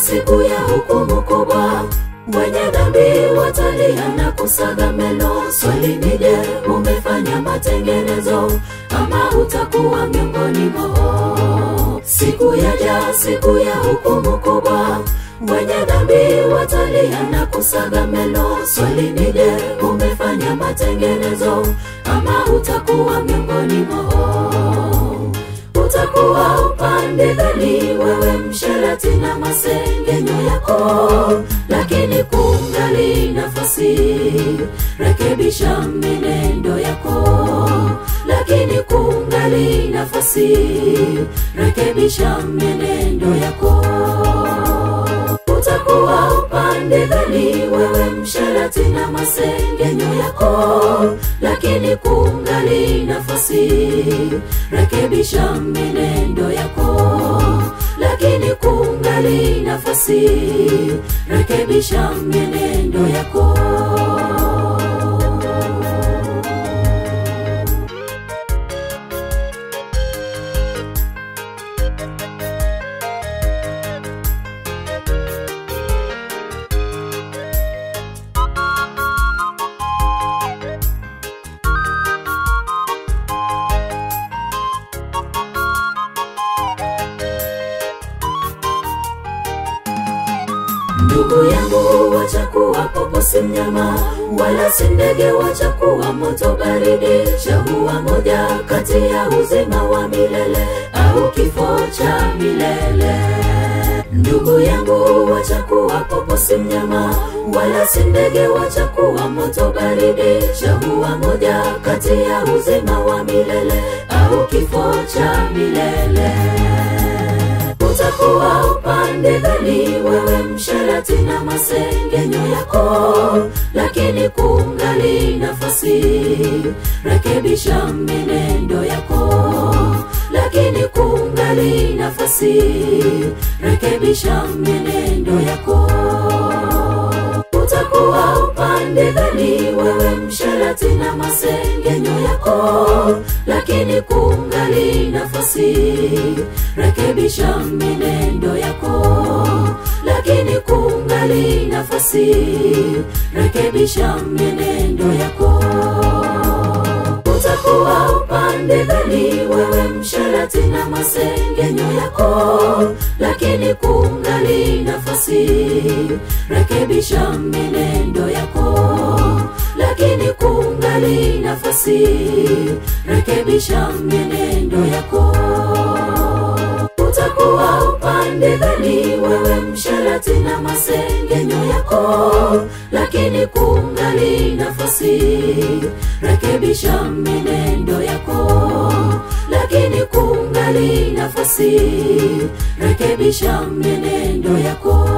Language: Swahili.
siku ya hukumu kubwa, wenye dhambi watalia na kusaga meno. Swali ni je, umefanya matengenezo ama utakuwa miongoni mwao? Siku yaja, siku ya hukumu kubwa, wenye dhambi watalia na kusaga meno. Swali ni je, umefanya matengenezo ama utakuwa miongoni mwao? Utakuwa upande gani wewe msherati na masengenyo yako? Lakini kungali nafasi, rekebisha menendo yako. Lakini kungali nafasi, rekebisha menendo yako. Utakuwa upande gani wewe msherati na masengenyo yako? Lakini kungali nafasi, rekebisha menendo yako. Lakini kungali nafasi, rekebisha menendo yako. Ndugu yangu, wacha kuwa popo si mnyama, wala si ndege, wacha kuwa moto baridi. Chagua moja kati ya uzima wa milele au kifo cha milele. Ndugu yangu, wacha kuwa popo si mnyama, wala si ndege, wacha kuwa moto baridi. Chagua moja kati ya uzima wa milele au kifo cha milele. Utakuwa upande gani wewe msherati na masengenyo yako? Lakini kungali nafasi, rekebisha menendo yako. Lakini kungali nafasi, rekebisha menendo yako. Utakuwa upande gani wewe msherati na masengenyo yako? Lakini kungali nafasi, rekebisha menendo yako. Lakini kungali nafasi, rekebisha menendo yako. Utakuwa upande gani wewe msherati na masengenyo yako? Lakini kungali nafasi, rekebisha menendo yako. Lakini kungali nafasi, rekebisha menendo yako. Utakuwa upande gani wewe msherati na masengenyo yako? Lakini kungali nafasi, rekebisha menendo yako. Lakini kungali nafasi, rekebisha menendo yako.